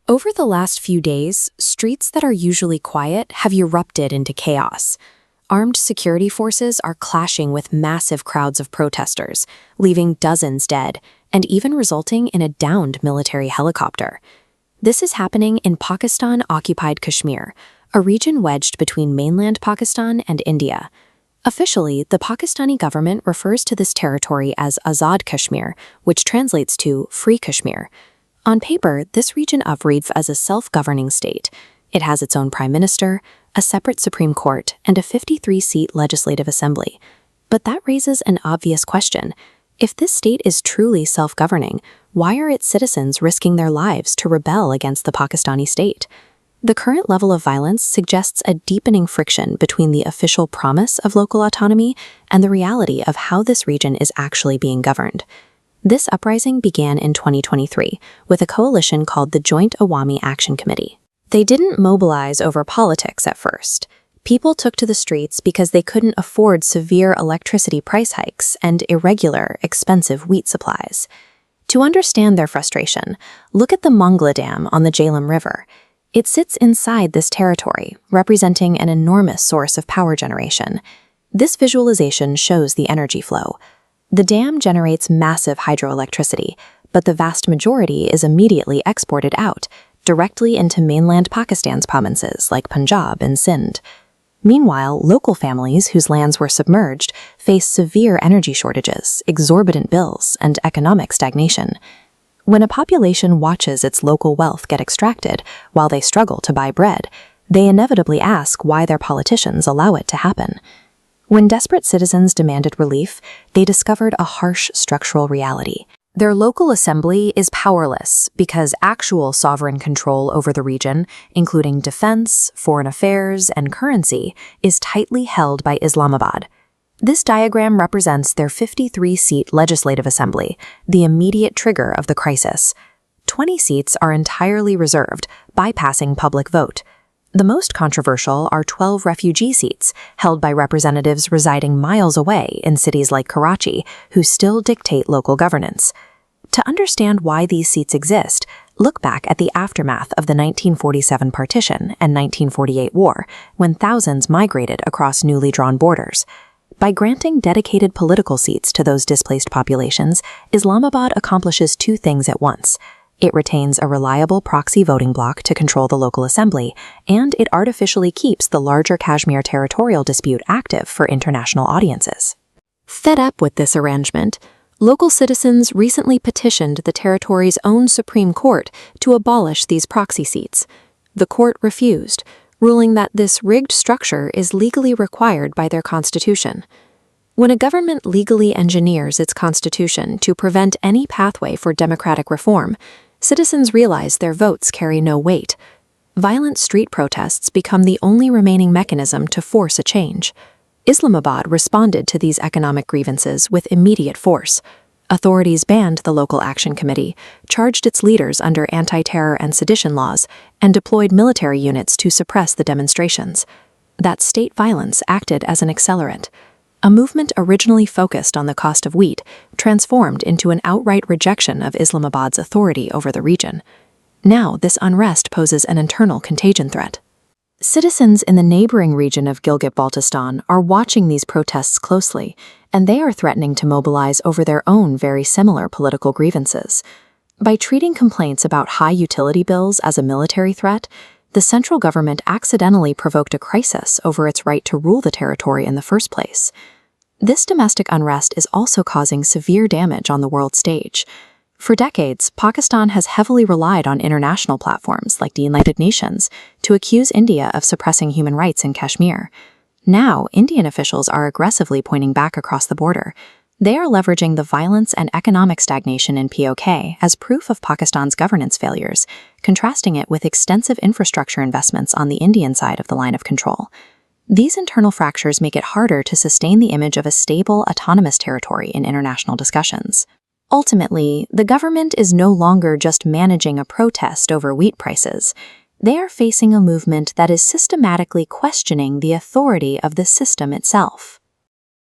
Over the last few days, streets that are usually quiet have erupted into chaos. Armed security forces are clashing with massive crowds of protesters, leaving dozens dead, and even resulting in a downed military helicopter. This is happening in Pakistan-occupied Kashmir, a region wedged between mainland Pakistan and India. Officially, the Pakistani government refers to this territory as Azad Kashmir, which translates to Free Kashmir. On paper, this region operates as a self-governing state. It has its own prime minister, a separate Supreme Court, and a 53-seat legislative assembly. But that raises an obvious question. If this state is truly self-governing, why are its citizens risking their lives to rebel against the Pakistani state? The current level of violence suggests a deepening friction between the official promise of local autonomy and the reality of how this region is actually being governed. This uprising began in 2023 with a coalition called the Joint Awami Action Committee. They didn't mobilize over politics at first. People took to the streets because they couldn't afford severe electricity price hikes and irregular, expensive wheat supplies. To understand their frustration, look at the Mangla Dam on the Jhelum River. It sits inside this territory, representing an enormous source of power generation. This visualization shows the energy flow. The dam generates massive hydroelectricity, but the vast majority is immediately exported out, directly into mainland Pakistan's provinces like Punjab and Sindh. Meanwhile, local families whose lands were submerged face severe energy shortages, exorbitant bills, and economic stagnation. When a population watches its local wealth get extracted while they struggle to buy bread, they inevitably ask why their politicians allow it to happen. When desperate citizens demanded relief, they discovered a harsh structural reality. Their local assembly is powerless because actual sovereign control over the region, including defense, foreign affairs, and currency, is tightly held by Islamabad. This diagram represents their 53-seat legislative assembly, the immediate trigger of the crisis. 20 seats are entirely reserved, bypassing public vote. The most controversial are 12 refugee seats, held by representatives residing miles away in cities like Karachi, who still dictate local governance. To understand why these seats exist, look back at the aftermath of the 1947 partition and 1948 war, when thousands migrated across newly drawn borders. By granting dedicated political seats to those displaced populations, Islamabad accomplishes two things at once. It retains a reliable proxy voting bloc to control the local assembly, and it artificially keeps the larger Kashmir territorial dispute active for international audiences. Fed up with this arrangement, local citizens recently petitioned the territory's own Supreme Court to abolish these proxy seats. The court refused, ruling that this rigged structure is legally required by their constitution. When a government legally engineers its constitution to prevent any pathway for democratic reform, citizens realize their votes carry no weight. Violent street protests become the only remaining mechanism to force a change. Islamabad responded to these economic grievances with immediate force. Authorities banned the local action committee, charged its leaders under anti-terror and sedition laws, and deployed military units to suppress the demonstrations. That state violence acted as an accelerant. A movement originally focused on the cost of wheat transformed into an outright rejection of Islamabad's authority over the region. Now, this unrest poses an internal contagion threat. Citizens in the neighboring region of Gilgit-Baltistan are watching these protests closely, and they are threatening to mobilize over their own very similar political grievances. By treating complaints about high utility bills as a military threat, the central government accidentally provoked a crisis over its right to rule the territory in the first place. This domestic unrest is also causing severe damage on the world stage. For decades, Pakistan has heavily relied on international platforms like the United Nations to accuse India of suppressing human rights in Kashmir. Now, Indian officials are aggressively pointing back across the border. They are leveraging the violence and economic stagnation in POK as proof of Pakistan's governance failures, contrasting it with extensive infrastructure investments on the Indian side of the line of control. These internal fractures make it harder to sustain the image of a stable, autonomous territory in international discussions. Ultimately, the government is no longer just managing a protest over wheat prices. They are facing a movement that is systematically questioning the authority of the system itself.